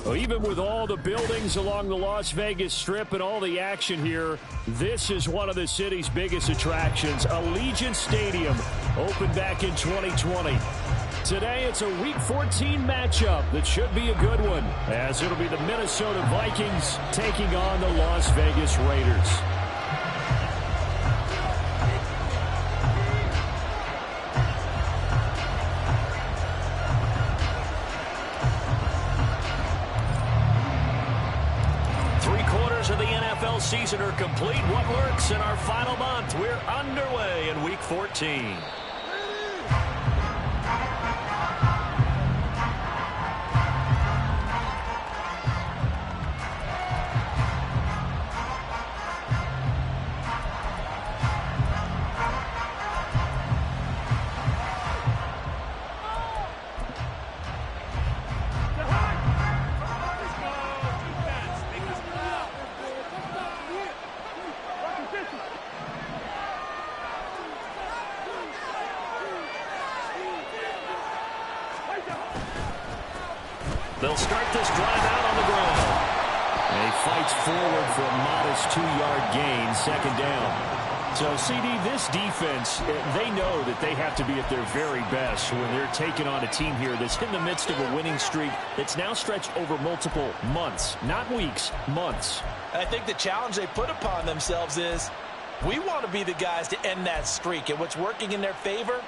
Well, even with all the buildings along the Las Vegas Strip and all the action here, this is one of the city's biggest attractions. Allegiant Stadium opened back in 2020. Today, it's a Week 14 matchup that should be a good one, as it'll be the Minnesota Vikings taking on the Las Vegas Raiders. Of the NFL season are complete. What lurks in our final month? We're underway in Week 14. They'll start this drive out on the ground. And he fights forward for a modest 2-yard gain, second down. So, CD, this defense, they know that they have to be at their very best when they're taking on a team here that's in the midst of a winning streak that's now stretched over multiple months, not weeks, months. I think the challenge they put upon themselves is we want to be the guys to end that streak. And what's working in their favor?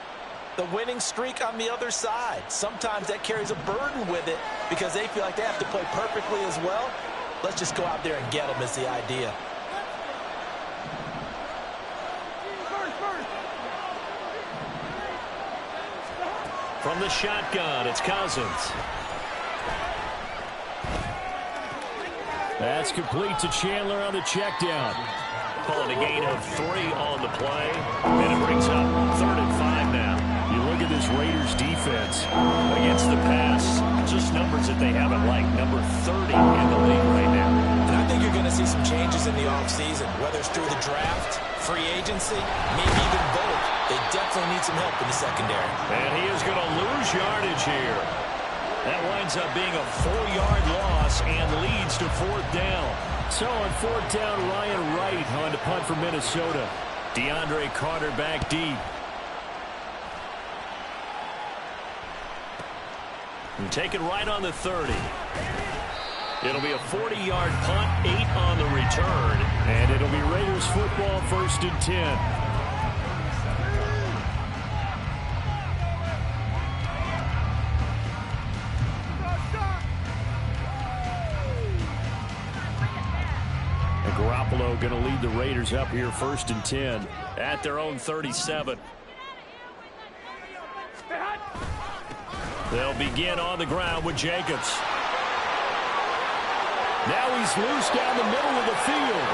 The winning streak on the other side. Sometimes that carries a burden with it because they feel like they have to play perfectly as well. Let's just go out there and get them is the idea. From the shotgun, it's Cousins. That's complete to Chandler on the check down. Calling a gain of 3 on the play. And it brings up 3rd and 5 now. You look at this Raiders defense against the pass, just numbers that they haven't liked. Number 30 in the league right now. And I think you're going to see some changes in the offseason, whether it's through the draft, free agency, maybe even both. They definitely need some help in the secondary. And he is going to lose yardage here. That winds up being a 4-yard loss and leads to 4th down. So on 4th down, Ryan Wright on to punt for Minnesota. DeAndre Carter back deep. And taken right on the 30. It'll be a 40-yard punt, 8 on the return. And it'll be Raiders football, 1st and 10. Garoppolo going to lead the Raiders up here 1st and 10 at their own 37. They'll begin on the ground with Jacobs. Now he's loose down the middle of the field.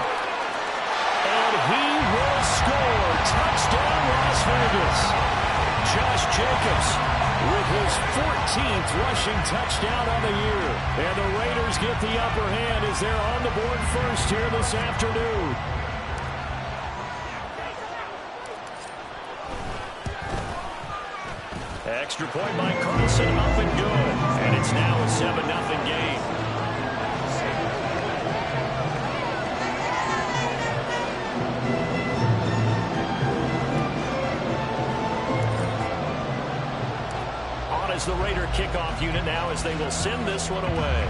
And he will score. Touchdown, Las Vegas. Josh Jacobs with his 14th rushing touchdown on the year. And the Raiders get the upper hand as they're on the board first here this afternoon. Extra point by Carlson, up and good. And it's now a 7-0 game. On is the Raider kickoff unit now as they will send this one away.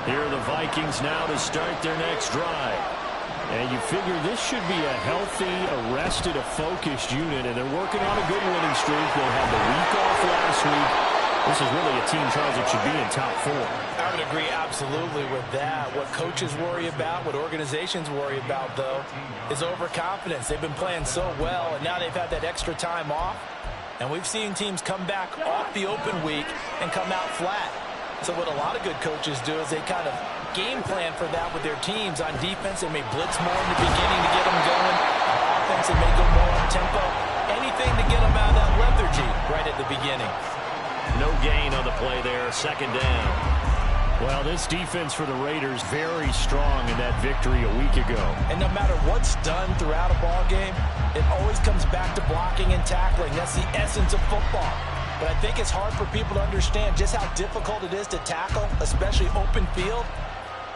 Here are the Vikings now to start their next drive. And you figure this should be a healthy, arrested, a focused unit, and they're working on a good winning streak. They had the week off last week. This is really a team, Charles, that should be in top 4. I would agree absolutely with that. What coaches worry about, what organizations worry about, though, is overconfidence. They've been playing so well, and now they've had that extra time off. And we've seen teams come back off the open week and come out flat. So what a lot of good coaches do is they kind of game plan for that with their teams. On defense, they may blitz more in the beginning to get them going. On offense, they may go more on tempo. Anything to get them out of that lethargy right at the beginning. no gain on the play there, second down. Well, this defense for the Raiders very strong in that victory a week ago. And no matter what's done throughout a ball game, it always comes back to blocking and tackling. That's the essence of football. But I think it's hard for people to understand just how difficult it is to tackle, especially open field.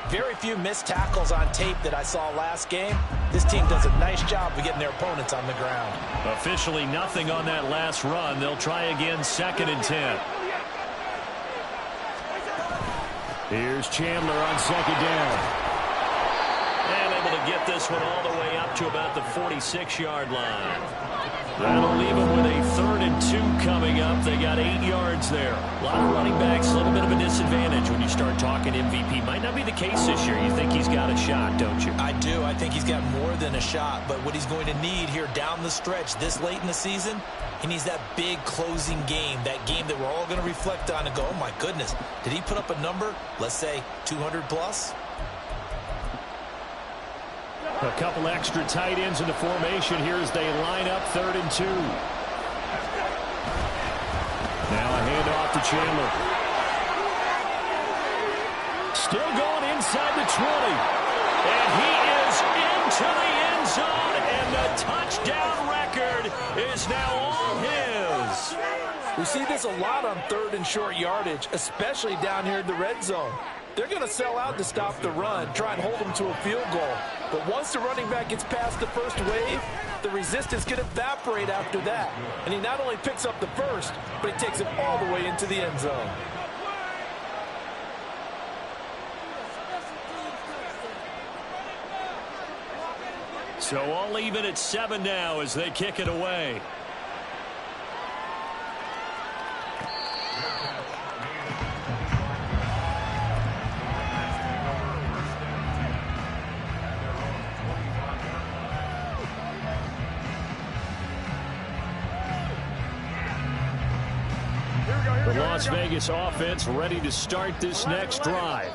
Very few missed tackles on tape that I saw last game. This team does a nice job of getting their opponents on the ground. Officially nothing on that last run. They'll try again, 2nd and 10. Here's Chandler on 2nd down. And able to get this one all the way up to about the 46-yard line. That'll leave them with a 3rd and 2 coming up. They got 8 yards there. A lot of running backs, a little bit of a disadvantage when you start talking MVP. Might not be the case this year. You think he's got a shot, don't you? I do. I think he's got more than a shot. But what he's going to need here down the stretch this late in the season, he needs that big closing game, that game that we're all going to reflect on and go, oh, my goodness, did he put up a number, let's say, 200 plus? A couple extra tight ends in the formation here as they line up 3rd and 2. Now a handoff to Chandler. Still going inside the 20. And he is into the end zone, and the touchdown record is now all his. We see this a lot on 3rd and short yardage, especially down here in the red zone. They're going to sell out to stop the run, try and hold them to a field goal. But once the running back gets past the first wave, the resistance can evaporate after that. And he not only picks up the first, but he takes it all the way into the end zone. So all even at 7 now as they kick it away. The Las Vegas offense ready to start this next drive.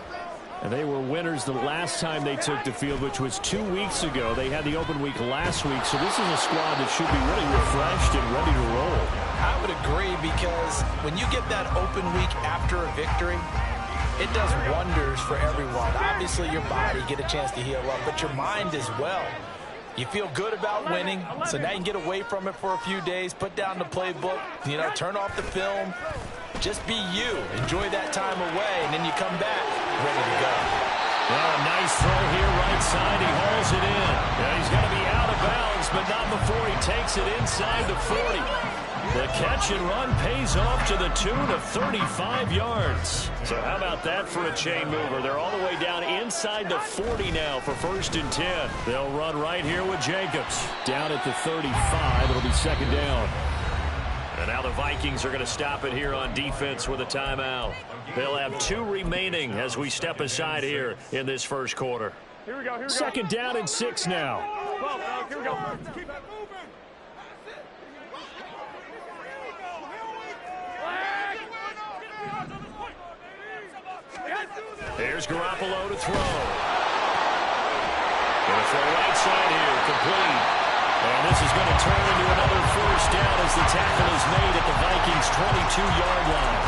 And they were winners the last time they took the field, which was 2 weeks ago. They had the open week last week, so this is a squad that should be really refreshed and ready to roll. I would agree, because when you get that open week after a victory, it does wonders for everyone. Obviously, your body get a chance to heal up, but your mind as well. You feel good about winning, so now you can get away from it for a few days, put down the playbook, turn off the film. Just be you. Enjoy that time away, and then you come back ready to go. Well, a nice throw here right side. He hauls it in. Yeah, he's going to be out of bounds, but not before he takes it inside the 40. The catch and run pays off to the tune of 35 yards. So how about that for a chain mover? They're all the way down inside the 40 now for 1st and 10. They'll run right here with Jacobs. Down at the 35. It'll be 2nd down. And now the Vikings are going to stop it here on defense with a timeout. They'll have 2 remaining as we step aside here in this first quarter. Here we go. 2nd down and 6 now. Well, here we go. Keep it moving. Here's Garoppolo to throw. Going to throw right side here, complete. And this is going to turn into another 1st down as the tackle is made at the Vikings' 22-yard line.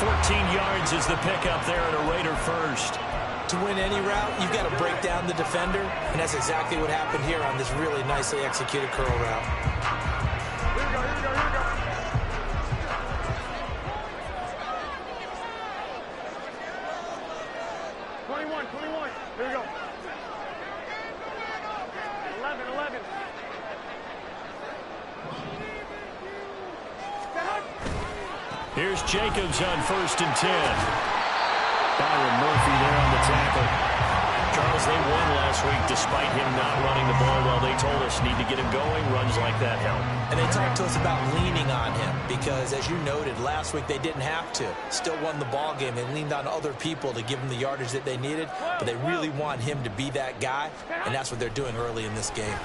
14 yards is the pickup there at a Raider 1st. To win any route, you've got to break down the defender, and that's exactly what happened here on this really nicely executed curl route. Here we go. 21. Here we go. 11. Here's Jacobs on 1st and 10. Byron Murphy there on the tackle. Charles, they won last week despite him not running the ball well. They told us need to get him going. Runs like that help. And they talked to us about leaning on him because, as you noted, last week they didn't have to. Still won the ball game. They leaned on other people to give them the yardage that they needed, but they really want him to be that guy, and that's what they're doing early in this game.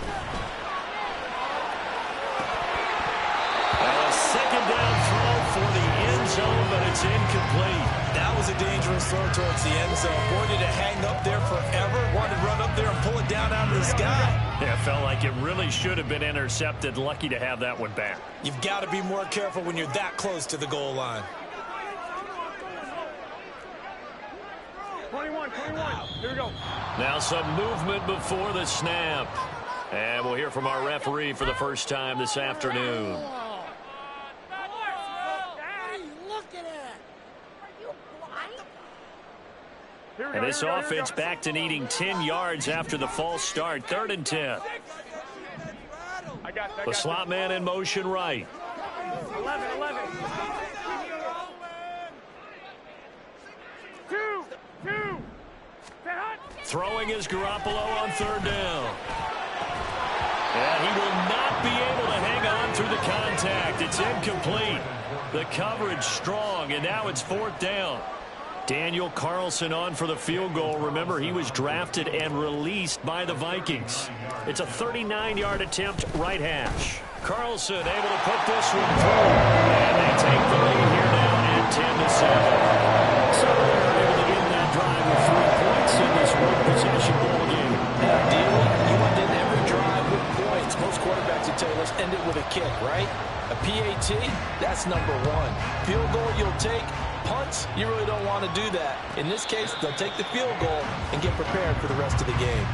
A 2nd down throw for the end zone, but it's incomplete. That was a dangerous throw towards the end zone. Boy, did it hang up there forever. Wanted to run up there and pull it down out of the sky. Yeah, it felt like it really should have been intercepted. Lucky to have that one back. You've got to be more careful when you're that close to the goal line. 21. Here we go. Now some movement before the snap. And we'll hear from our referee for the first time this afternoon. What are you looking at? Are you blind? And this offense back to needing 10 yards after the false start. 3rd and 10. The slot man in motion right. 11. 2. Throwing is Garoppolo on 3rd down. And he will not be able to hang on through the contact. It's incomplete. The coverage strong, and now it's 4th down. Daniel Carlson on for the field goal. Remember, he was drafted and released by the Vikings. It's a 39-yard attempt, right hash. Carlson able to put this one through. And they take the lead here now at 10-7. So they're able to end that drive with 3 points in this one-possession ball game. Ideally, you want to end every drive with points. Most quarterbacks would tell you, let's end it with a kick, right? A PAT, that's number 1. Field goal you'll take. Punts, you really don't want to do that. In this case, they'll take the field goal and get prepared for the rest of the game.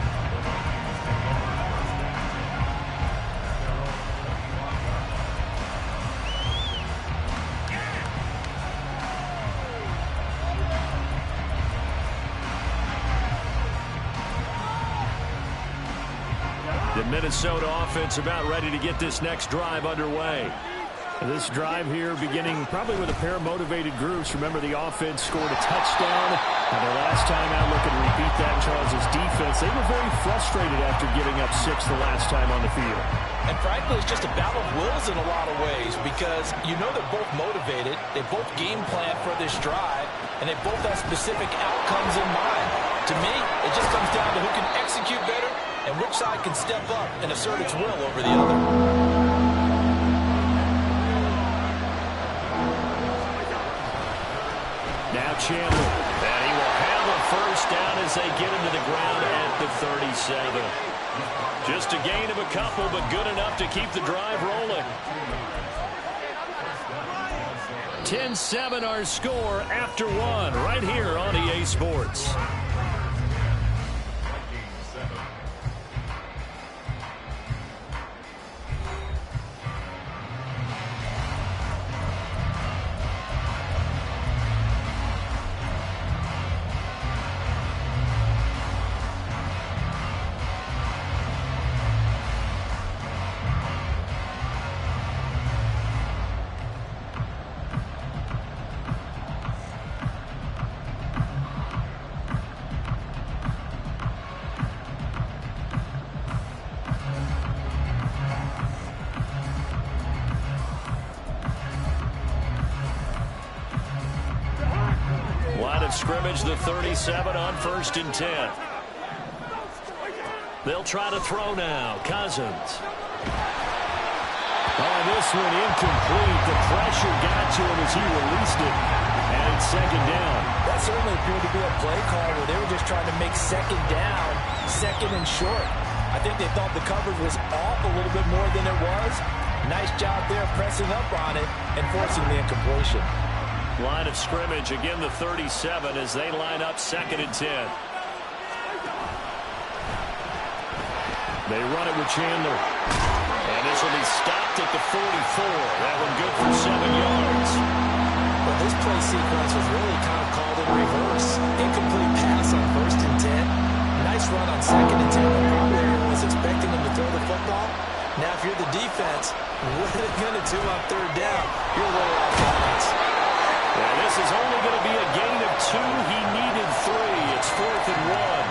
The Minnesota offense about ready to get this next drive underway. This drive here beginning probably with a pair of motivated groups. Remember, the offense scored a touchdown. And their last time out looking to repeat that, Charles' defense. They were very frustrated after giving up 6 the last time on the field. And frankly, it's just a battle of wills in a lot of ways because you know they're both motivated. They both game plan for this drive, and they both have specific outcomes in mind. To me, it just comes down to who can execute better and which side can step up and assert its will over the other. Now Chandler, and he will have a first down as they get him to the ground at the 37. Just a gain of a couple, but good enough to keep the drive rolling. 10-7 our score after 1 right here on EA Sports. Scrimmage the 37 on 1st and 10. They'll try to throw now. Cousins. Oh, this one incomplete. The pressure got to him as he released it. And it's 2nd down. That certainly appeared to be a play call where they were just trying to make 2nd down, 2nd and short. I think they thought the coverage was off a little bit more than it was. Nice job there pressing up on it and forcing the incompletion. Line of scrimmage, again the 37 as they line up 2nd and 10. They run it with Chandler. And this will be stopped at the 44. That one good for 7 yards. But this play sequence was really kind of called in reverse. Incomplete pass on 1st and 10. Nice run on 2nd and 10. Probably everyone was expecting them to throw the football. Now if you're the defense, what are they going to do on 3rd down? You're way off balance. Well, this is only going to be a gain of 2. He needed 3. It's 4th and 1.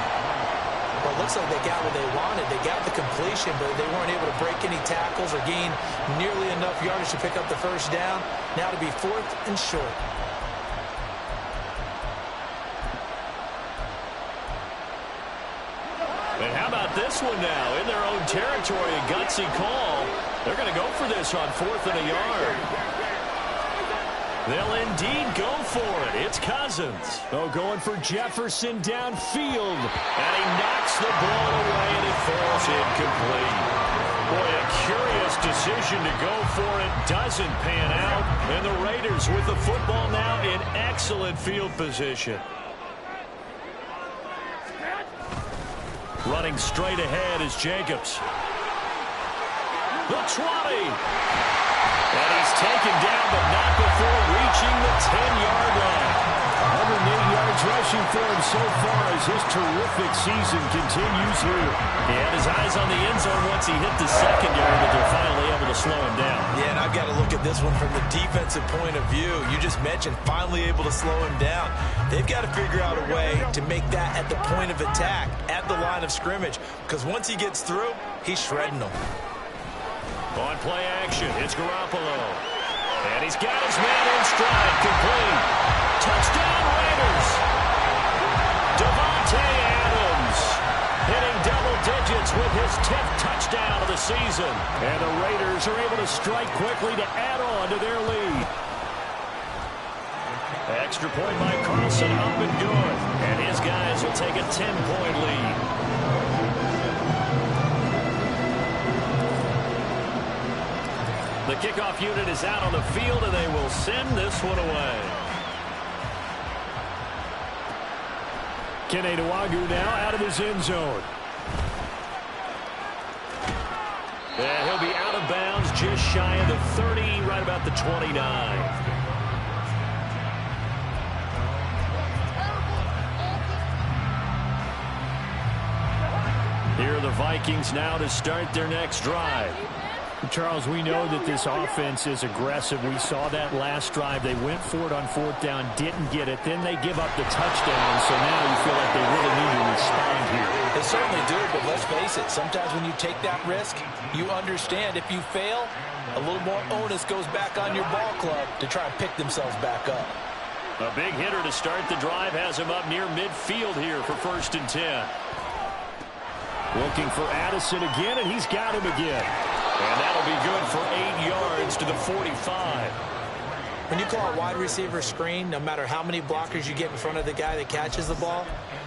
Well, it looks like they got what they wanted. They got the completion, but they weren't able to break any tackles or gain nearly enough yardage to pick up the 1st down. Now to be 4th and short. And how about this one now? In their own territory, a gutsy call. They're going to go for this on 4th and a yard. They'll indeed go for it. It's Cousins. Oh, going for Jefferson downfield. And he knocks the ball away, and it falls incomplete. Boy, a curious decision to go for it. Doesn't pan out. And the Raiders with the football now in excellent field position. Running straight ahead is Jacobs. The 20. And he's taken down, but not before reaching the 10-yard line. 108 yards rushing for him so far as his terrific season continues here. He had his eyes on the end zone once he hit the secondary, but they're finally able to slow him down. Yeah, and I've got to look at this one from the defensive point of view. You just mentioned finally able to slow him down. They've got to figure out a way to make that at the point of attack, at the line of scrimmage, because once he gets through, he's shredding them. On play action, it's Garoppolo. And he's got his man in stride, complete. Touchdown Raiders. Devontae Adams hitting double digits with his 10th touchdown of the season. And the Raiders are able to strike quickly to add on to their lead. Extra point by Carlson, up and good. And his guys will take a 10-point lead. The kickoff unit is out on the field, and they will send this one away. Kene Nwangwu now out of his end zone. And he'll be out of bounds just shy of the 30, right about the 29. Here are the Vikings now to start their next drive. Charles, we know that this offense is aggressive. We saw that last drive. They went for it on 4th down, didn't get it. Then they give up the touchdown, so now you feel like they really need to respond here. They certainly do, but let's face it, sometimes when you take that risk, you understand if you fail, a little more onus goes back on your ball club to try and pick themselves back up. A big hitter to start the drive has him up near midfield here for 1st and 10. Looking for Addison again, and he's got him again. And that'll be good for 8 yards to the 45. When you call a wide receiver screen, no matter how many blockers you get in front of the guy that catches the ball,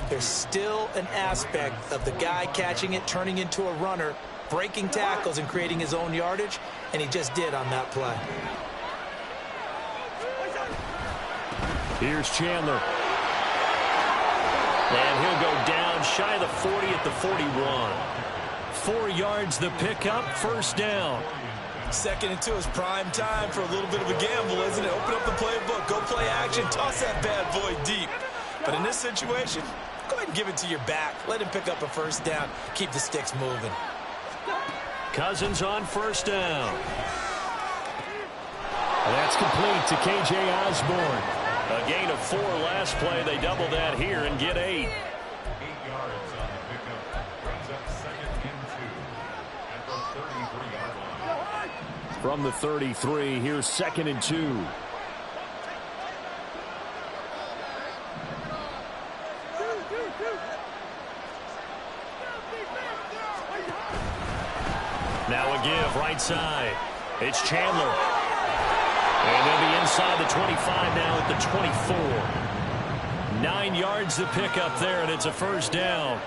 there's still an aspect of the guy catching it, turning into a runner, breaking tackles and creating his own yardage, and he just did on that play. Here's Chandler. And he'll go down shy of the 40 at the 41. 4 yards the pickup, 1st down. 2nd and 2 is prime time for a little bit of a gamble, isn't it? Open up the playbook, go play action, toss that bad boy deep. But in this situation, go ahead and give it to your back. Let him pick up a 1st down. Keep the sticks moving. Cousins on 1st down. That's complete to K.J. Osborne. A gain of 4 last play. They double that here and get 8. From the 33, here's 2nd and 2. Now a give, right side. It's Chandler. And they'll be inside the 25 now at the 24. 9 yards to pick up there, and it's a 1st down.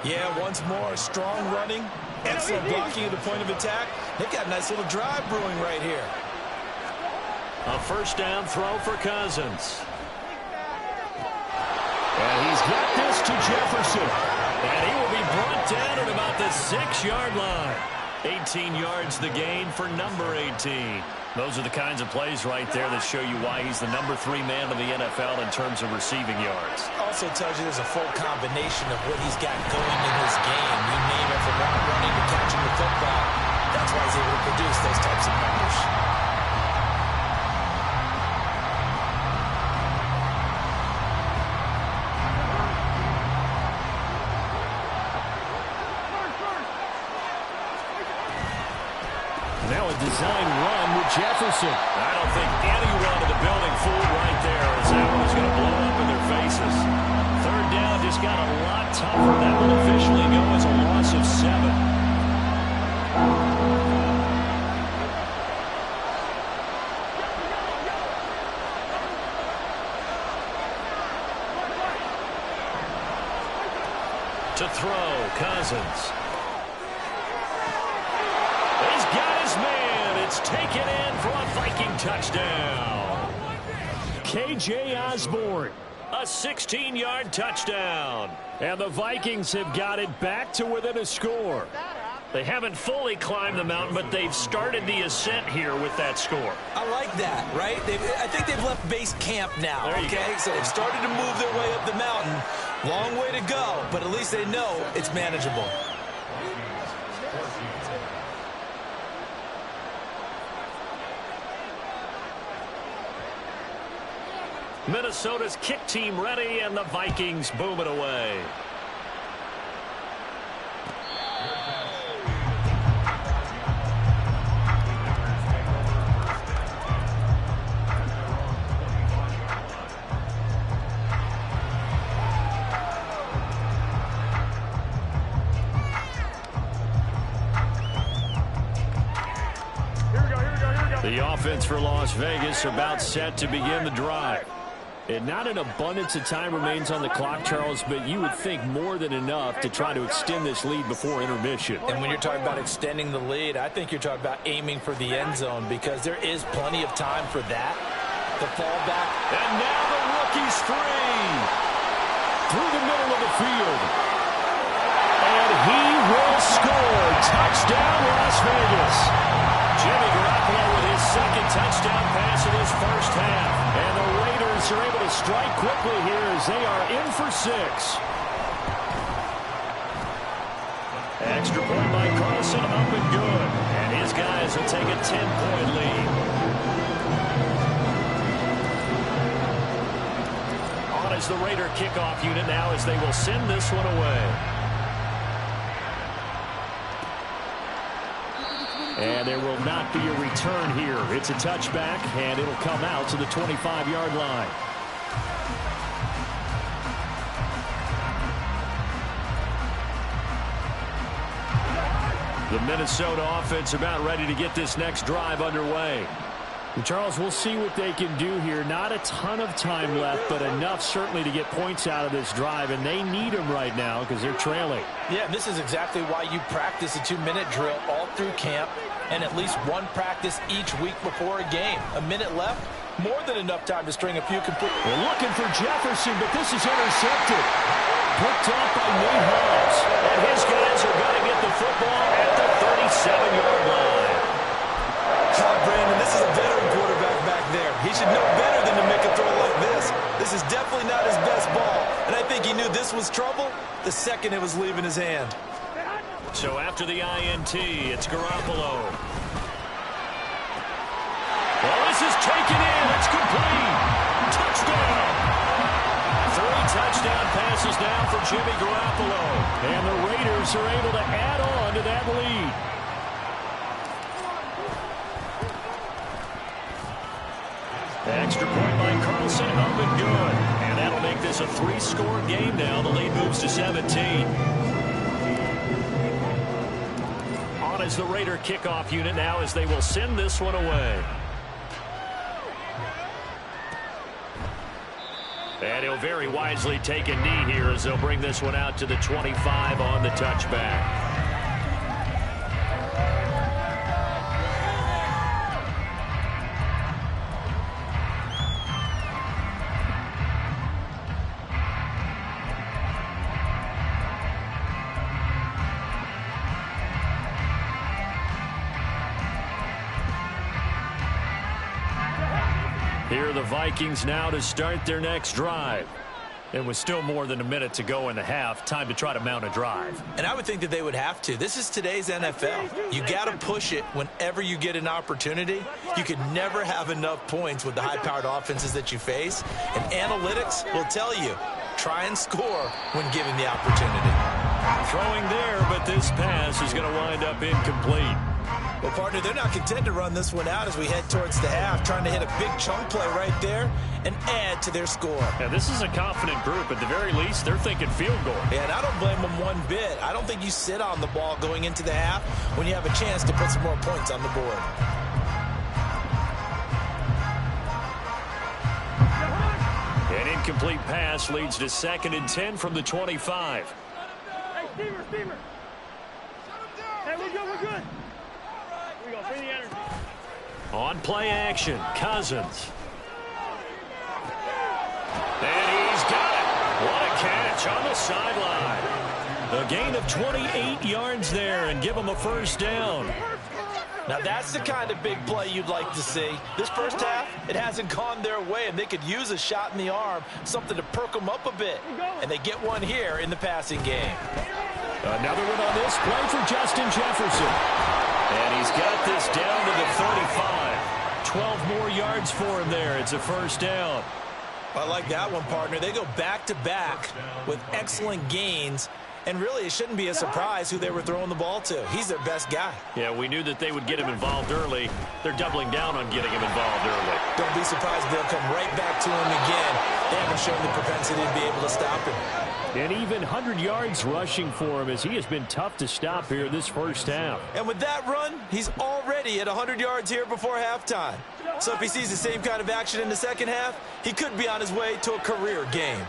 Yeah, once more, strong running, excellent blocking at the point of attack. They've got a nice little drive brewing right here. A 1st down throw for Cousins. And he's got this to Jefferson. And he will be brought down at about the 6-yard line. 18 yards the gain for number 18. Those are the kinds of plays right there that show you why he's the number 3 man in the NFL in terms of receiving yards. Also tells you there's a full combination of what he's got going in his game. You name it, from route running to catching the football. That's why he's able to produce those types of numbers. Now a design run with Jefferson. I don't think anyone in the building fooled right there as that one is going to blow up in their faces. 3rd down just got a lot tougher. That will officially go as a loss of 7. To throw, Cousins. He's got his man. It's taken in for a Viking touchdown. K.J. Osborne A 16-yard touchdown. And the Vikings have got it back to within a score. They haven't fully climbed the mountain, but they've started the ascent here with that score. I like that, right? I think they've left base camp now, okay? Go. So they've started to move their way up the mountain. Long way to go, but at least they know it's manageable. Minnesota's kick team ready, and the Vikings boom it away. The offense for Las Vegas about set to begin the drive. And not an abundance of time remains on the clock, Charles, but you would think more than enough to try to extend this lead before intermission. And when you're talking about extending the lead, I think you're talking about aiming for the end zone because there is plenty of time for that. The fallback. And now the rookie's free. Through the middle of the field. And he will score. Touchdown, Las Vegas. Jimmy Garoppolo with his second touchdown pass in his first half. And the Raiders are able to strike quickly here as they are in for 6. Extra point by Carlson, up and good. And his guys will take a 10-point lead. On is the Raider kickoff unit now as they will send this one away. And there will not be a return here. It's a touchback, and it'll come out to the 25-yard line. The Minnesota offense about ready to get this next drive underway. And Charles, we'll see what they can do here. Not a ton of time left, but enough certainly to get points out of this drive, and they need them right now because they're trailing. Yeah, this is exactly why you practice a 2-minute drill all through camp and at least one practice each week before a game. A minute left, more than enough time to string a few complete. We're looking for Jefferson, but this is intercepted. Picked off by Nate Hobbs. And his guys are going to get the football at the 37-yard line. Brandon, this is a veteran quarterback back there. He should know better than to make a throw like this. This is definitely not his best ball. And I think he knew this was trouble the second it was leaving his hand. So after the INT, it's Garoppolo. Well, this is taken in. It's complete. Touchdown. 3 touchdown passes now for Jimmy Garoppolo. And the Raiders are able to add on to that lead. Extra point by Carlson, up and good. And that'll make this a 3-score game now. The lead moves to 17. On is the Raider kickoff unit now as they will send this one away. And he'll very wisely take a knee here as they'll bring this one out to the 25 on the touchback. Here are the Vikings now to start their next drive. And with still more than a minute to go in the half, time to try to mount a drive. And I would think that they would have to. This is today's NFL. You got to push it whenever you get an opportunity. You could never have enough points with the high-powered offenses that you face. And analytics will tell you, try and score when given the opportunity. Throwing there, but this pass is going to wind up incomplete. Well, partner, they're not content to run this one out as we head towards the half, trying to hit a big chunk play right there and add to their score. Yeah, this is a confident group. At the very least, they're thinking field goal. Yeah, and I don't blame them one bit. I don't think you sit on the ball going into the half when you have a chance to put some more points on the board. An incomplete pass leads to 2nd and 10 from the 25. Hey, Steamer. Hey, we're good. Here we go. Bring the energy. On play action, Cousins. And he's It's on the sideline. A gain of 28 yards there and give them a first down. Now, that's the kind of big play you'd like to see. This first half, it hasn't gone their way, and they could use a shot in the arm, something to perk them up a bit. And they get one here in the passing game. Another one on this play for Justin Jefferson. And he's got this down to the 35. 12 more yards for him there. It's a first down. I like that one, partner. They go back-to-back with excellent gains. And really, it shouldn't be a surprise who they were throwing the ball to. He's their best guy. Yeah, we knew that they would get him involved early. They're doubling down on getting him involved early. Don't be surprised if they'll come right back to him again. They haven't shown the propensity to be able to stop him. And even 100 yards rushing for him as he has been tough to stop here this first half. And with that run, he's already at 100 yards here before halftime. So if he sees the same kind of action in the second half, he could be on his way to a career game.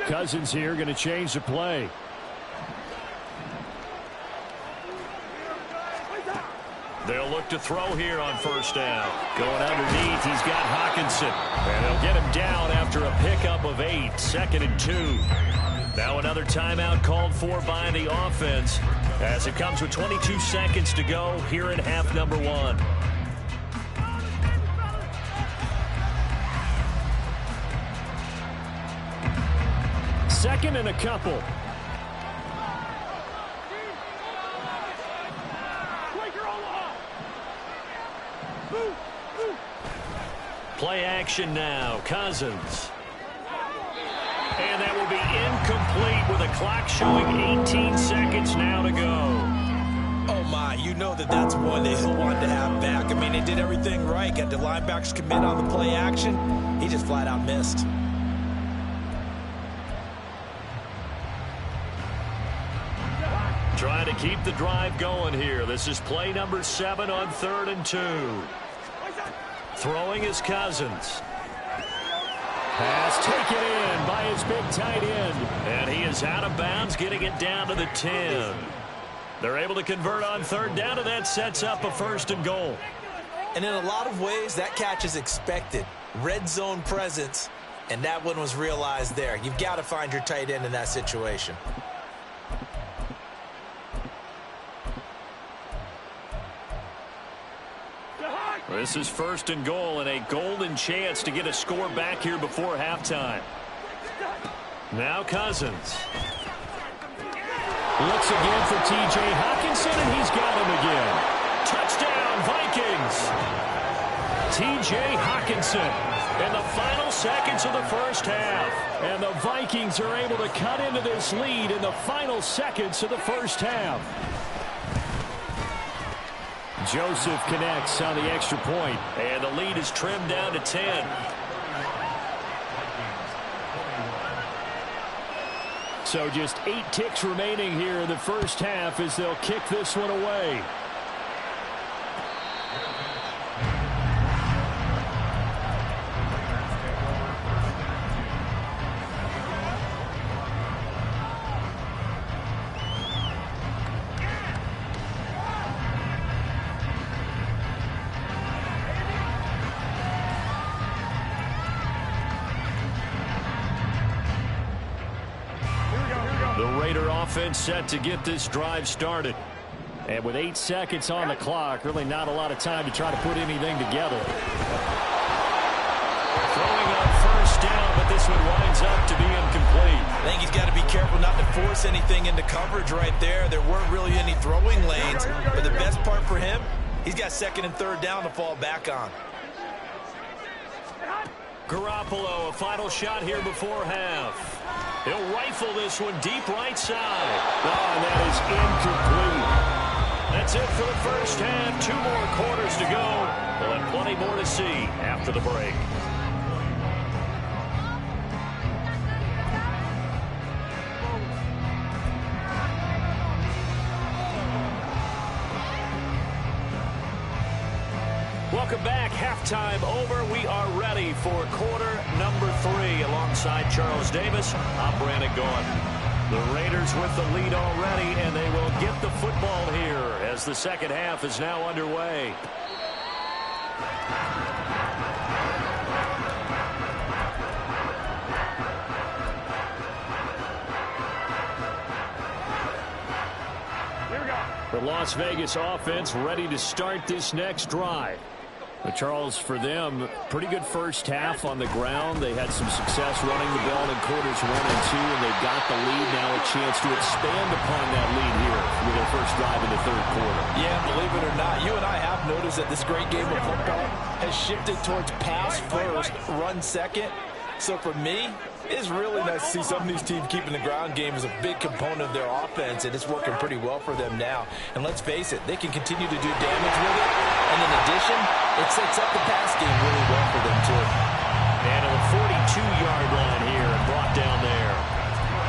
Cousins here going to change the play. They'll look to throw here on first down. Going underneath, he's got Hockenson. And they'll get him down after a pickup of 8. 2nd and 2. Now another timeout called for by the offense as it comes with 22 seconds to go here in half number 1. Second and a couple. Play action now. Cousins. And that will be incomplete with a clock showing 18 seconds now to go. Oh, my. You know that that's one that he'll want to have back. I mean, they did everything right. Got the linebackers commit on the play action. He just flat out missed. Trying to keep the drive going here. This is play number 7 on 3rd and 2. Throwing is Cousins. Pass taken in by his big tight end. And he is out of bounds, getting it down to the 10. They're able to convert on 3rd down, and that sets up a 1st and goal. And in a lot of ways, that catch is expected. Red zone presence, and that one was realized there. You've got to find your tight end in that situation. This is 1st and goal and a golden chance to get a score back here before halftime. Now Cousins. Looks again for T.J. Hockenson, and he's got him again. Touchdown, Vikings. T.J. Hockenson In the final seconds of the first half. And the Vikings are able to cut into this lead in the final seconds of the first half. Joseph connects on the extra point. And the lead is trimmed down to 10. So just 8 ticks remaining here in the first half as they'll kick this one away. Offense set to get this drive started. And with 8 seconds on the clock, really not a lot of time to try to put anything together. Throwing on first down, but this one winds up to be incomplete. I think he's got to be careful not to force anything into coverage right there. There weren't really any throwing lanes, but the best part for him, he's got 2nd and 3rd down to fall back on. Garoppolo, a final shot here before half. He'll rifle this one deep right side. Oh, and that is incomplete. That's it for the first half. 2 more quarters to go. We'll have plenty more to see after the break. Welcome back. Halftime over. We are ready for quarter number 3. Alongside Charles Davis, I'm Brandon Gaudin. The Raiders with the lead already, and they will get the football here as the second half is now underway. The Las Vegas offense ready to start this next drive. But Charles, for them, pretty good first half on the ground. They had some success running the ball in quarters 1 and 2, and they've got the lead now, a chance to expand upon that lead here with their first drive in the third quarter. Yeah, believe it or not, you and I have noticed that this great game of football has shifted towards pass first, run second. So for me, it's really nice to see some of these teams keeping the ground game as a big component of their offense, and it's working pretty well for them now. And let's face it, they can continue to do damage with it. And in addition, it sets up the pass game really well for them, too. And to the 42-yard line here and brought down there.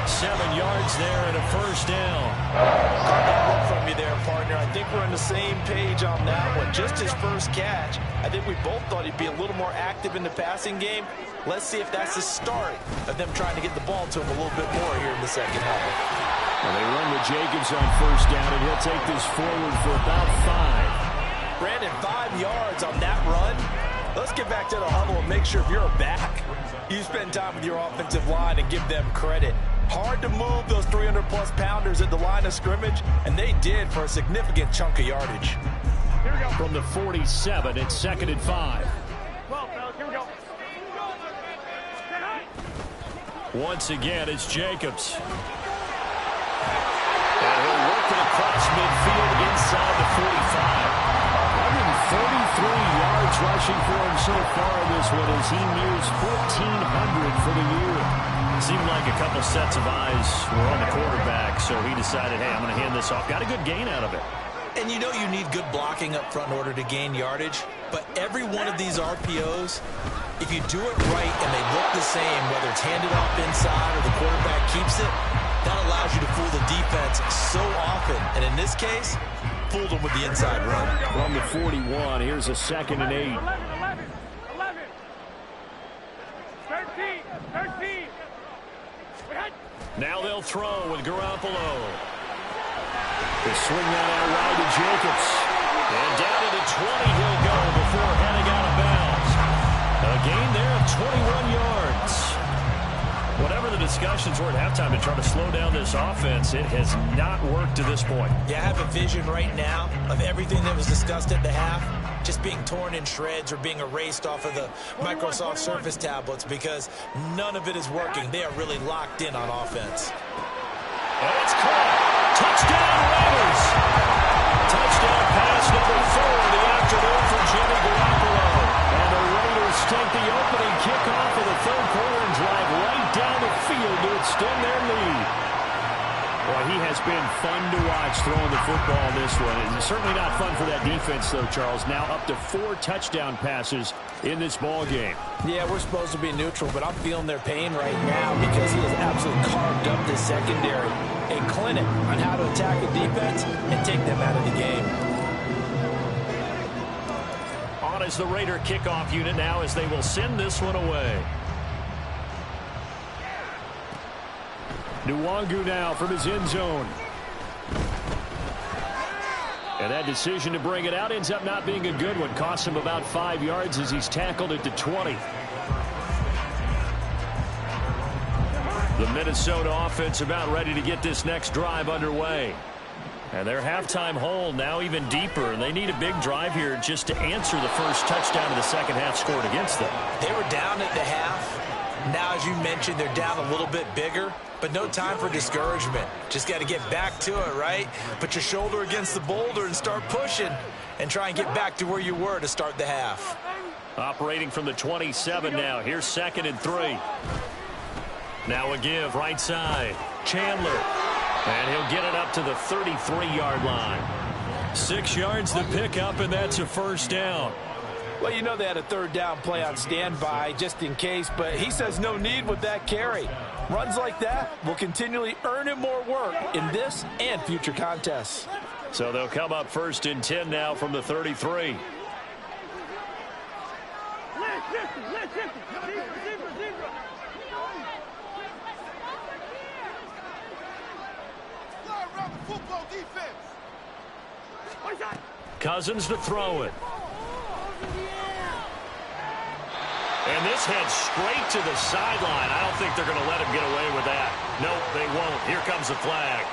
7 yards there and a first down. Caught that look from you there, partner. I think we're on the same page on that one. Just his first catch. I think we both thought he'd be a little more active in the passing game. Let's see if that's the start of them trying to get the ball to him a little bit more here in the second half. Well, they run with Jacobs on first down, and he'll take this forward for about 5. Brandon, 5 yards on that run. Let's get back to the huddle and make sure if you're a back, you spend time with your offensive line and give them credit. Hard to move those 300-plus pounders at the line of scrimmage, and they did for a significant chunk of yardage. Here we go. From the 47, it's 2nd and 5. Well, fellas, here we go. Stand high. Once again, it's Jacobs. And he'll work it across midfield inside the 45. 143 yards rushing for him so far in this one as he nears 1,400 for the year. Seemed like a couple sets of eyes were on the quarterback, so he decided, hey, I'm going to hand this off. Got a good gain out of it. And you know you need good blocking up front in order to gain yardage, but every one of these RPOs, if you do it right and they look the same, whether it's handed off inside or the quarterback keeps it, that allows you to fool the defense so often. And in this case, fooled them with the inside run. From the 41, here's a 2nd and 8. 11. 13. Now they'll throw with Garoppolo. They swing that out wide to Jacobs. And down to the 20 he'll go before heading out of bounds. A gain there of 21 yards. Whatever the discussions were at halftime to try to slow down this offense, it has not worked to this point. Yeah, I have a vision right now of everything that was discussed at the half just being torn in shreds or being erased off of the Microsoft Surface tablets because none of it is working. They are really locked in on offense. And it's caught. Touchdown, Raiders. Touchdown pass number 4 of the afternoon for Jimmy Garoppolo. And the Raiders take the opening kickoff of the third quarter and drive right down the field to extend their lead. Boy, he has been fun to watch throwing the football in this one. It's certainly not fun for that defense, though, Charles. Now up to 4 touchdown passes in this ball game. Yeah, we're supposed to be neutral, but I'm feeling their pain right now because he has absolutely carved up the secondary. A clinic on how to attack a defense and take them out of the game. On is the Raider kickoff unit now as they will send this one away. Nwangu now from his end zone. And that decision to bring it out ends up not being a good one. Costs him about 5 yards as he's tackled at the 20. The Minnesota offense about ready to get this next drive underway. And their halftime hole now even deeper. And they need a big drive here just to answer the first touchdown of the second half scored against them. They were down at the half. Now, as you mentioned, they're down a little bit bigger, but no time for discouragement. Just got to get back to it, right? Put your shoulder against the boulder and start pushing and try and get back to where you were to start the half. Operating from the 27 now. Here's 2nd and 3. Now a give right side. Chandler. And he'll get it up to the 33-yard line. 6 yards to pick up, and that's a first down. Well, you know they had a third down play on standby just in case, but he says no need with that carry. Runs like that will continually earn him more work in this and future contests. So they'll come up 1st and 10 now from the 33. Cousins to throw it. And this heads straight to the sideline. I don't think they're going to let him get away with that. Nope, they won't. Here comes the flag.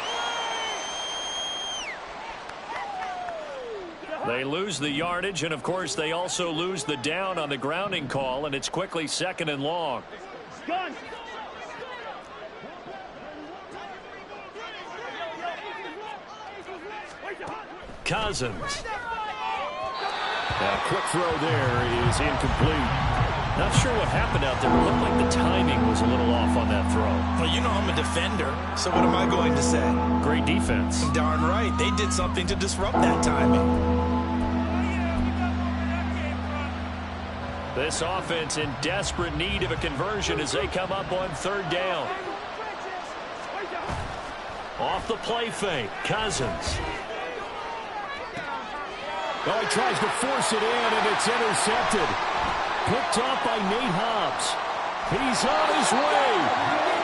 They lose the yardage, and, of course, they also lose the down on the grounding call, and it's quickly 2nd and long. Gun. Cousins. A quick throw there is incomplete. Not sure what happened out there. It looked like the timing was a little off on that throw. Well, you know I'm a defender, so what am I going to say? Great defense. Darn right. They did something to disrupt that timing. This offense in desperate need of a conversion as they come up on 3rd down. Off the play fake, Cousins. Oh, he tries to force it in, and it's intercepted. Picked off by Nate Hobbs. He's on his way.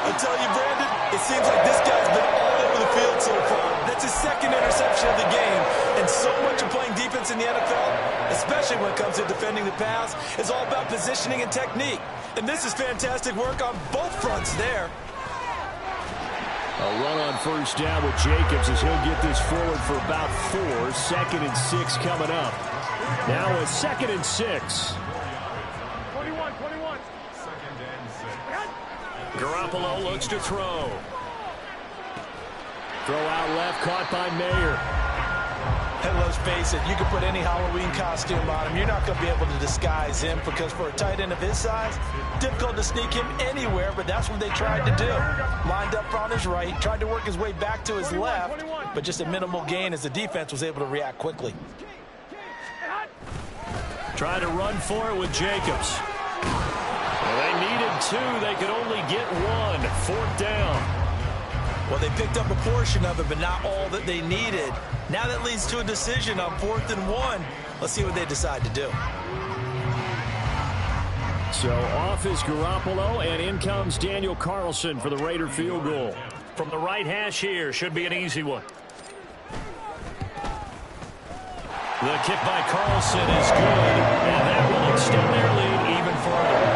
I tell you, Brandon, it seems like this guy's been all over the field so far. That's his 2nd interception of the game. And so much of playing defense in the NFL, especially when it comes to defending the pass, is all about positioning and technique. And this is fantastic work on both fronts there. A run on 1st down with Jacobs as he'll get this forward for about 4. 2nd and 6 coming up. Now a 2nd and 6. 21. Garoppolo looks to throw. Throw out left, caught by Mayer. And let's face it, you can put any Halloween costume on him. You're not going to be able to disguise him because for a tight end of his size, difficult to sneak him anywhere, but that's what they tried to do. Lined up on his right, tried to work his way back to his left, but just a minimal gain as the defense was able to react quickly. Try to run for it with Jacobs. Well, they needed 2. They could only get 1. 4th down. Well, they picked up a portion of it, but not all that they needed. Now that leads to a decision on 4th and 1. Let's see what they decide to do. So off is Garoppolo, and in comes Daniel Carlson for the Raider field goal. From the right hash here, should be an easy one. The kick by Carlson is good, and that will extend their lead even further.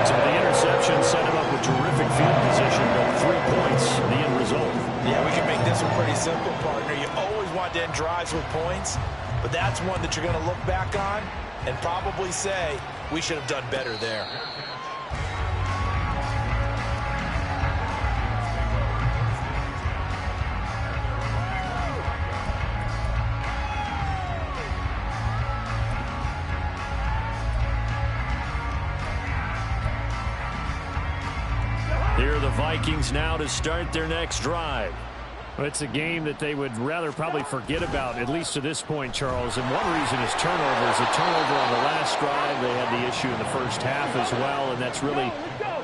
So the interception set him up with terrific field position, but 3 points, the end result. Yeah, we can make this one pretty simple, partner. You always want to end drives with points, but that's one that you're going to look back on and probably say, we should have done better there. Here are the Vikings now to start their next drive. Well, it's a game that they would rather probably forget about, at least to this point, Charles. And one reason is turnovers. A turnover on the last drive. They had the issue in the first half as well, and that's really,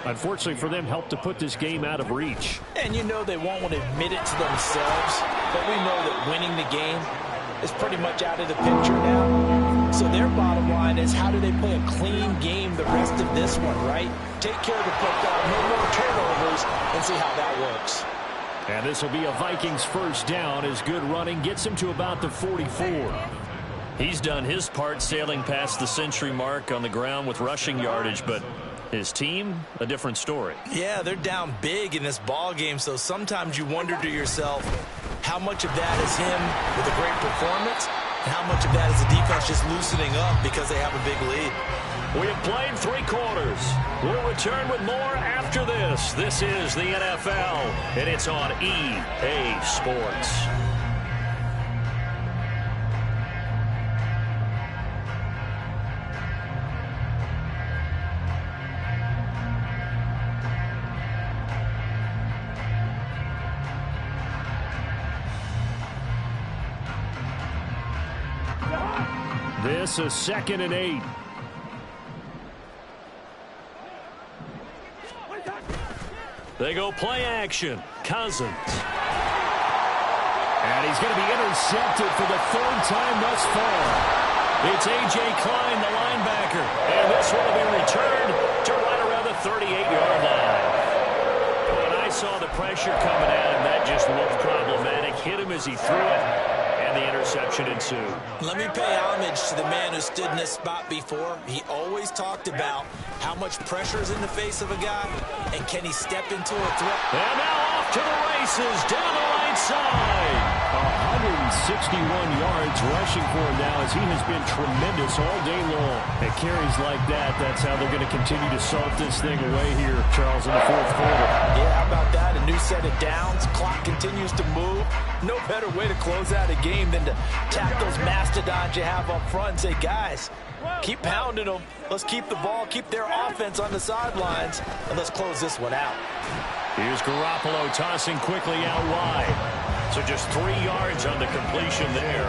unfortunately for them, helped to put this game out of reach. And you know they won't want to admit it to themselves, but we know that winning the game is pretty much out of the picture now. So their bottom line is, how do they play a clean game the rest of this one, right? Take care of the football, no more turnovers, and see how that works. And this will be a Vikings 1st down as good running gets him to about the 44. He's done his part sailing past the century mark on the ground with rushing yardage, but his team, a different story. Yeah, they're down big in this ball game, so sometimes you wonder to yourself how much of that is him with a great performance and how much of that is the defense just loosening up because they have a big lead. We have played 3 quarters. We'll return with more after this. This is the NFL, and it's on EA Sports. This is 2nd and 8. They go play action. Cousins. And he's going to be intercepted for the 3rd time thus far. It's A.J. Klein, the linebacker. And this one will be returned to right around the 38-yard line. When I saw the pressure coming at him, that just looked problematic. Hit him as he threw it, and the interception ensued. Let me pay homage to the man who stood in this spot before. He always talked about how much pressure is in the face of a guy, and can he step into a threat. And now off to the races down the right side. 61 yards rushing for him now, as he has been tremendous all day long. At carries like that, that's how they're going to continue to salt this thing away here, Charles, in the fourth quarter. Yeah, how about that? A new set of downs. Clock continues to move. No better way to close out a game than to tap those mastodons you have up front and say, guys, keep pounding them. Let's keep the ball, keep their offense on the sidelines, and let's close this one out. Here's Garoppolo tossing quickly out wide. So just 3 yards on the completion there,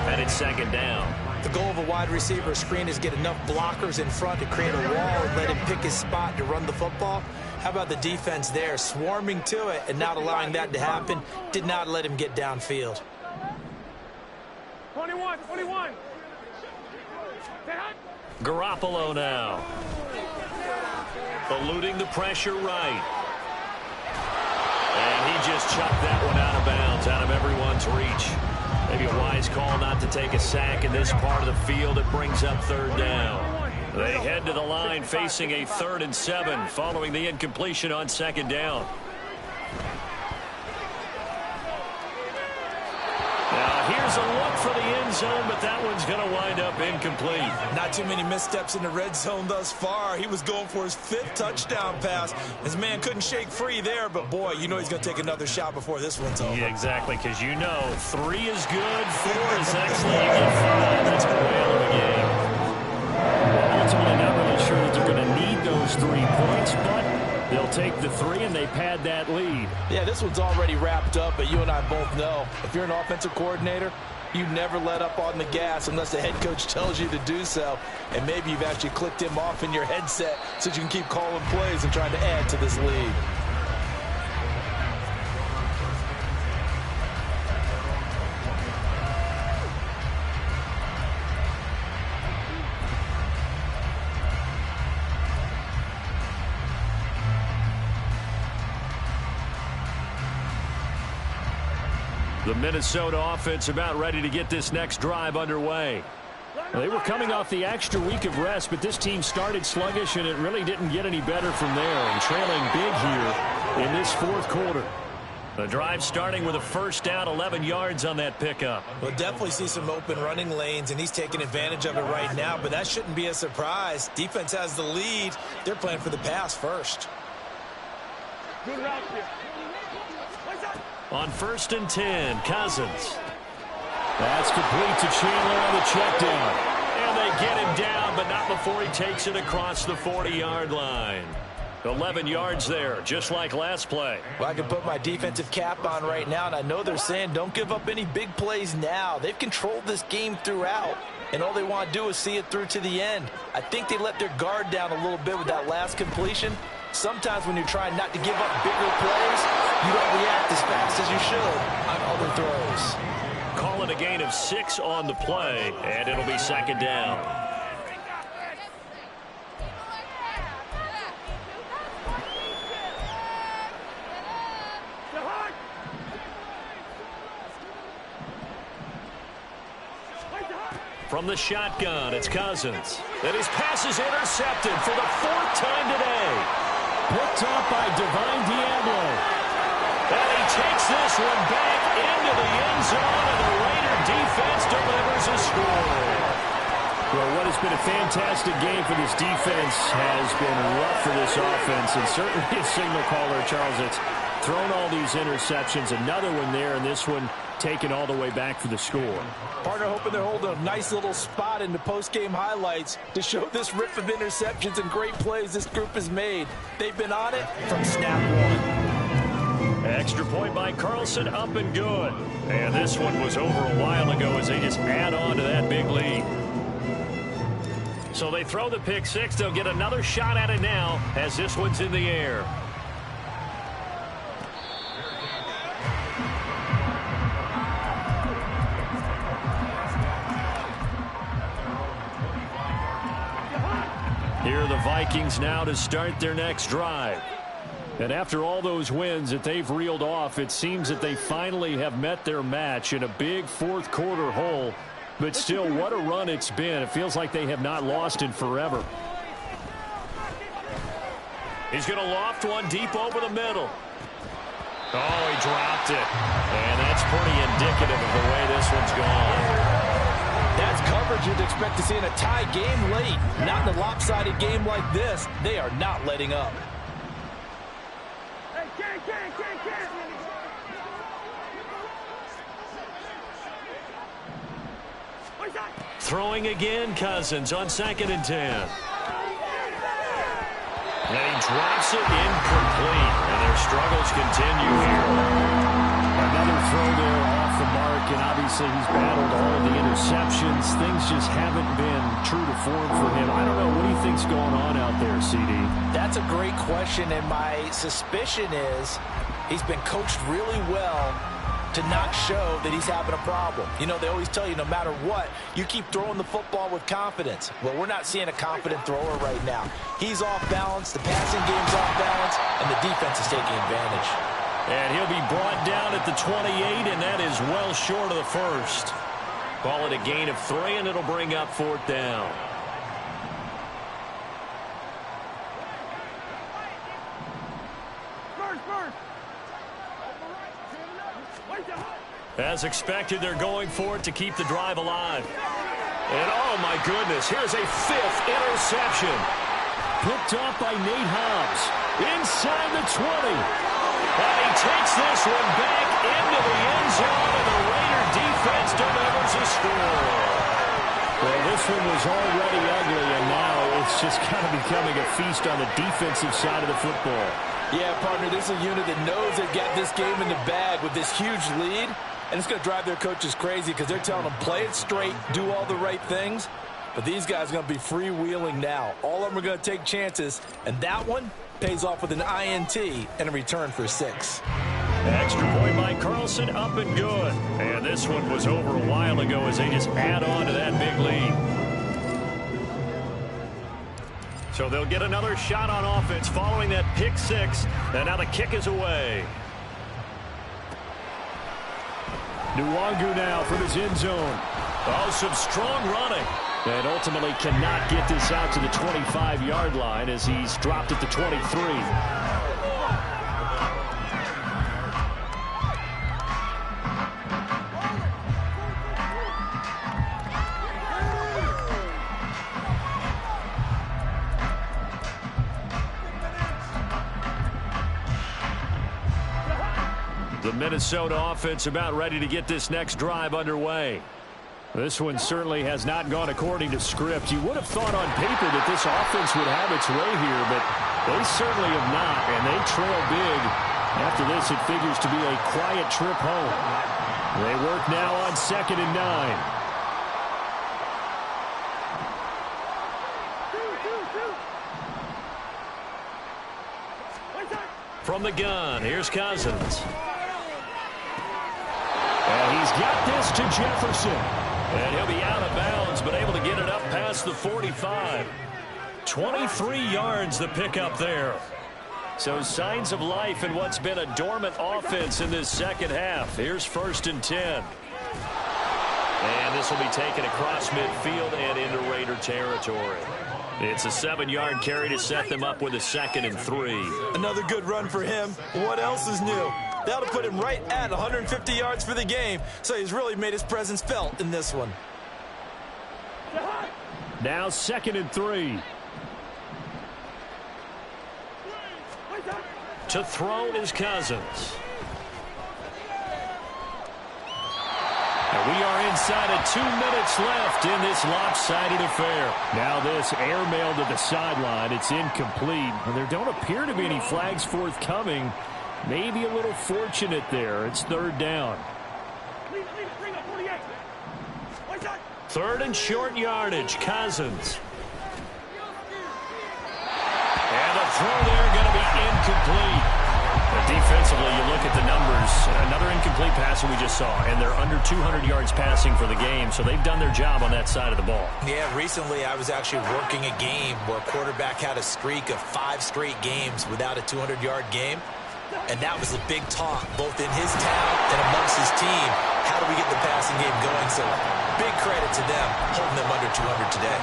and it's second down. The goal of a wide receiver screen is get enough blockers in front to create a wall and let him pick his spot to run the football. How about the defense there, swarming to it and not allowing that to happen? Did not let him get downfield. 21. Garoppolo now. Eluding the pressure right. And he just chucked that one out of bounds, out of everyone's reach. Maybe a wise call not to take a sack in this part of the field. It brings up third down. They head to the line facing a 3rd and 7 following the incompletion on second down. Now here's a look for the end zone, but that one's going to wind up incomplete. Not too many missteps in the red zone thus far. He was going for his 5th touchdown pass. His man couldn't shake free there, but boy, you know he's going to take another shot before this one's over. Yeah, exactly, because you know 3 is good, 4 is excellent, you get 5. That's a whale of a game. Ultimately, not really sure that they're going to need those 3 points, but they'll take the 3 and they pad that lead. Yeah, this one's already wrapped up, but you and I both know if you're an offensive coordinator, you never let up on the gas unless the head coach tells you to do so. And maybe you've actually clicked him off in your headset so you can keep calling plays and trying to add to this lead. The Minnesota offense about ready to get this next drive underway. They were coming off the extra week of rest, but this team started sluggish, and it really didn't get any better from there, and trailing big here in this fourth quarter. The drive starting with a first down, 11 yards on that pickup. We'll definitely see some open running lanes, and he's taking advantage of it right now, but that shouldn't be a surprise. Defense has the lead. They're playing for the pass first. Good route here. On 1st and 10, Cousins. That's complete to Chandler on the check down. And they get him down, but not before he takes it across the 40-yard line. 11 yards there, just like last play. Well, I can put my defensive cap on right now, and I know they're saying don't give up any big plays now. They've controlled this game throughout, and all they want to do is see it through to the end. I think they let their guard down a little bit with that last completion. Sometimes when you're trying not to give up bigger plays, you don't react as fast as you should on other throws. Call it a gain of 6 on the play, and it'll be second down. From the shotgun, it's Cousins. And his pass is intercepted for the 4th time today. Picked up by Divine Diablo. And he takes this one back into the end zone, and the Raider defense delivers a score. Well, what has been a fantastic game for this defense has been rough for this offense, and certainly a signal caller, Charles, that's thrown all these interceptions. Another one there, and this one taken all the way back for the score. Partner hoping they're holding a nice little spot in the post-game highlights to show this rip of interceptions and great plays this group has made. They've been on it from snap one. Extra point by Carlson, up and good. And this one was over a while ago as they just add on to that big lead. So they throw the pick six. They'll get another shot at it now as this one's in the air. Here are the Vikings now to start their next drive. And after all those wins that they've reeled off, it seems that they finally have met their match in a big fourth quarter hole. But still, what a run it's been. It feels like they have not lost in forever. He's going to loft one deep over the middle. Oh, he dropped it. And That's pretty indicative of the way this one's gone. That's coverage you'd expect to see in a tie game late. Not in a lopsided game like this. They are not letting up. Hey, can. Throwing again, Cousins on 2nd and 10. And he drops it incomplete. And their struggles continue here. Another throw there off the mark, and obviously he's battled all of the interceptions. Things just haven't been true to form for him. I don't know. What do you think's going on out there, CD? That's a great question, and my suspicion is he's been coached really well to not show that he's having a problem. You know, they always tell you no matter what, you keep throwing the football with confidence. Well, we're not seeing a confident thrower right now. He's off balance, the passing game's off balance, and the defense is taking advantage. And he'll be brought down at the 28, and that is well short of the first. Call it a gain of 3, and it'll bring up 4th down. As expected, they're going for it to keep the drive alive. And, oh, my goodness, here's a 5th interception. Picked off by Nate Hobbs. Inside the 20. And he takes this one back into the end zone, and the Raider defense delivers a score. Well, this one was already ugly, and now it's just kind of becoming a feast on the defensive side of the football. Yeah, partner, this is a unit that knows they've got this game in the bag with this huge lead, and it's going to drive their coaches crazy because they're telling them play it straight, do all the right things. But these guys are going to be freewheeling now. All of them are going to take chances, and that one pays off with an INT and a return for 6. Extra point by Carlson, up and good. And this one was over a while ago as they just add on to that big lead. So they'll get another shot on offense following that pick 6. And now the kick is away. Nwangu now from his end zone. Oh, some strong running. And ultimately cannot get this out to the 25-yard line as he's dropped at the 23. The Minnesota offense about ready to get this next drive underway. This one certainly has not gone according to script. You would have thought on paper that this offense would have its way here, but they certainly have not, and they trail big. After this, it figures to be a quiet trip home. They work now on 2nd and 9. From the gun, here's Cousins. And he's got this to Jefferson. And he'll be out of bounds, but able to get it up past the 45. 23 yards the pickup there. So signs of life in what's been a dormant offense in this second half. Here's 1st and 10. And this will be taken across midfield and into Raider territory. It's a 7-yard carry to set them up with a 2nd and 3. Another good run for him. What else is new? That'll put him right at 150 yards for the game. So he's really made his presence felt in this one. Now 2nd and 3. To throw is Cousins. And we are inside of 2 minutes left in this lopsided affair. Now this airmail to the sideline. It's incomplete. And there don't appear to be any flags forthcoming. Maybe a little fortunate there. It's 3rd down. 3rd and short yardage. Cousins. And a throw there going to be incomplete. But defensively, you look at the numbers. Another incomplete pass that we just saw. And they're under 200 yards passing for the game. So they've done their job on that side of the ball. Yeah, recently I was actually working a game where a quarterback had a streak of 5 straight games without a 200-yard game. And that was a big talk, both in his town and amongst his team. How do we get the passing game going? So big credit to them holding them under 200 today.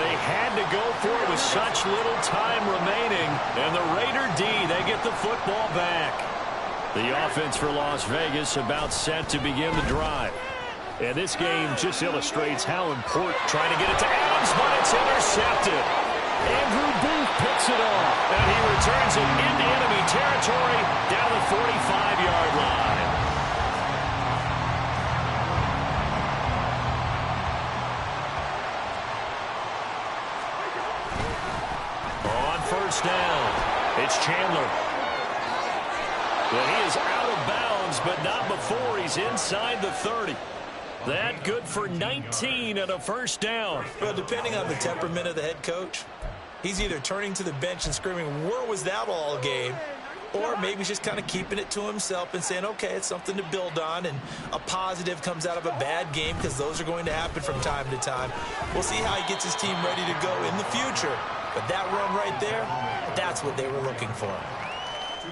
They had to go for it with such little time remaining. And the Raider D, they get the football back. The offense for Las Vegas about set to begin the drive. And this game just illustrates how important. Trying to get it to Adams, but it's intercepted. Andrew Booth picks it off, and he returns it into enemy territory down the 45-yard line. On first down, it's Chandler. Well, he is out of bounds, but not before he's inside the 30. That good for 19 and a first down. Well, depending on the temperament of the head coach, he's either turning to the bench and screaming, where was that all game? Or maybe he's just kind of keeping it to himself and saying, okay, it's something to build on, and a positive comes out of a bad game, because those are going to happen from time to time. We'll see how he gets his team ready to go in the future. But that run right there, that's what they were looking for.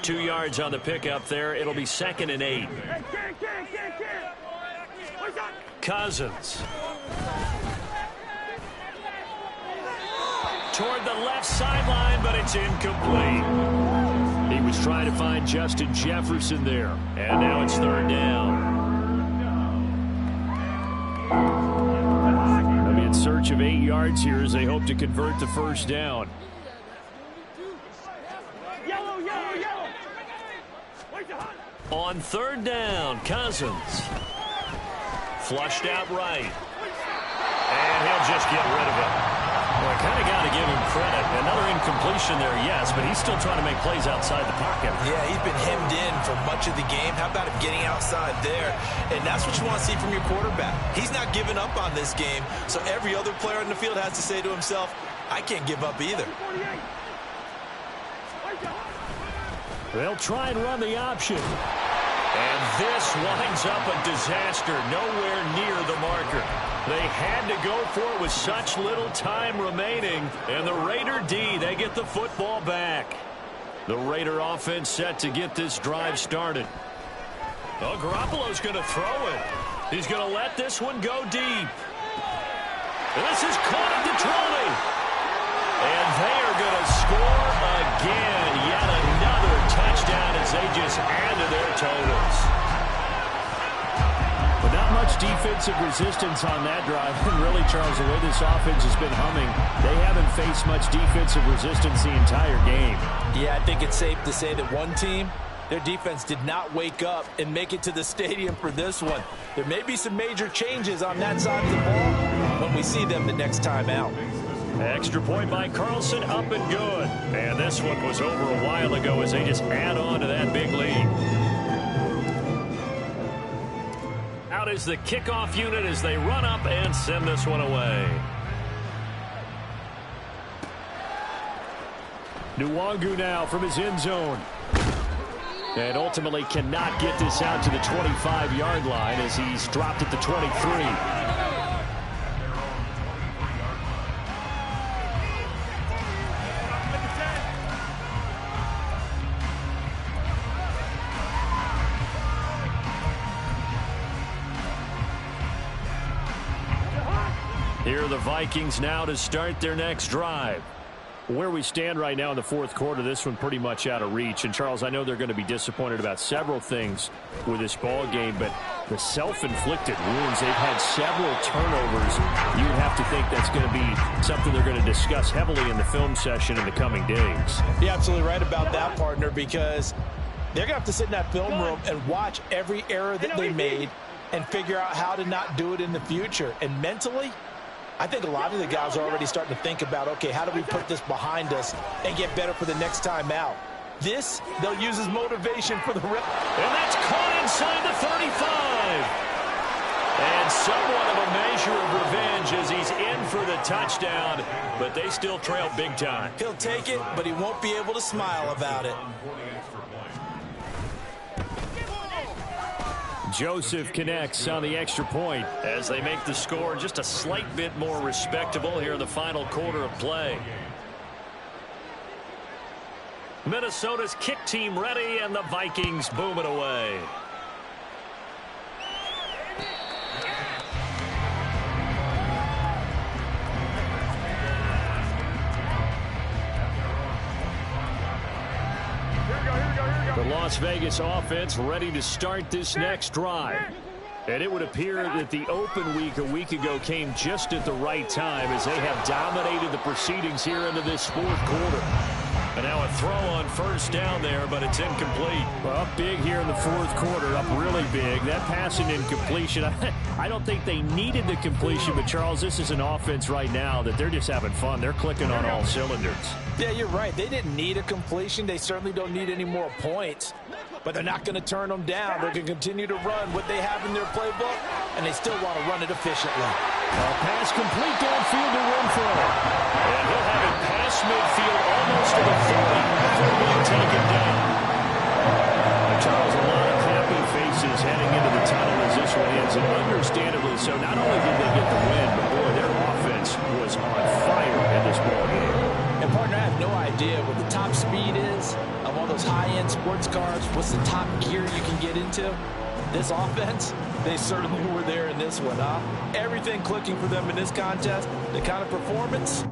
2 yards on the pickup there. It'll be 2nd and 8. Cousins. Toward the left sideline, but it's incomplete. He was trying to find Justin Jefferson there. And now it's 3rd down. They'll be in search of 8 yards here as they hope to convert the first down. On 3rd down, Cousins. Flushed out right. And he'll just get rid of it. Well, I kind of got to give him credit. Another incompletion there, yes, but he's still trying to make plays outside the pocket. Yeah, he's been hemmed in for much of the game. How about him getting outside there? And that's what you want to see from your quarterback. He's not giving up on this game, so every other player in the field has to say to himself, I can't give up either. They'll try and run the option. And this winds up a disaster, nowhere near the marker. They had to go for it with such little time remaining. And the Raider D, they get the football back. The Raider offense set to get this drive started. Oh, Garoppolo's going to throw it. He's going to let this one go deep. And this is caught at the 20. And they are going to score again. Yet another touchdown as they just add to their totals. But not much defensive resistance on that drive. And really, Charles, the way this offense has been humming, they haven't faced much defensive resistance the entire game. Yeah, I think it's safe to say that one team, their defense did not wake up and make it to the stadium for this one. There may be some major changes on that side of the ball when we see them the next time out. Extra point by Carlson, up and good. And this one was over a while ago as they just add on to that big lead. Out is the kickoff unit as they run up and send this one away. Nwangu now from his end zone. And ultimately cannot get this out to the 25-yard line as he's dropped at the 23. Here are the Vikings now to start their next drive. Where we stand right now in the fourth quarter, this one pretty much out of reach. And, Charles, I know they're going to be disappointed about several things with this ball game, but the self-inflicted wounds, they've had several turnovers. You would have to think that's going to be something they're going to discuss heavily in the film session in the coming days. You're absolutely right about that, partner, because they're going to have to sit in that film room and watch every error that they made and figure out how to not do it in the future. And mentally, I think a lot of the guys are already starting to think about, okay, how do we put this behind us and get better for the next time out? This, they'll use as motivation for the rest. And that's caught inside the 35. And somewhat of a measure of revenge as he's in for the touchdown, but they still trail big time. He'll take it, but he won't be able to smile about it. Joseph connects on the extra point as they make the score just a slight bit more respectable here in the final quarter of play. Minnesota's kick team ready, and the Vikings boom it away. The Las Vegas offense ready to start this next drive. And it would appear that the open week a week ago came just at the right time as they have dominated the proceedings here into this fourth quarter. And now a throw on first down there, but it's incomplete. Well, up big here in the fourth quarter, up really big. That passing incompletion, I don't think they needed the completion, but Charles, this is an offense right now that they're just having fun. They're clicking on all cylinders. Yeah, you're right. They didn't need a completion. They certainly don't need any more points. But they're not going to turn them down. They're going to continue to run what they have in their playbook, and they still want to run it efficiently. Pass complete downfield to Renfro. And he'll have it past midfield almost to the 40 before being taken down. Charles, a lot of happy faces heading into the tunnel as this one ends, and understandably so. Not only did they get the win, but boy, their offense was on fire in this ball game. And partner, I have no idea what the top speed is of all those high-end sports cars. What's the top gear you can get into? This offense, they certainly were there in this one, huh? Everything clicking for them in this contest, the kind of performance,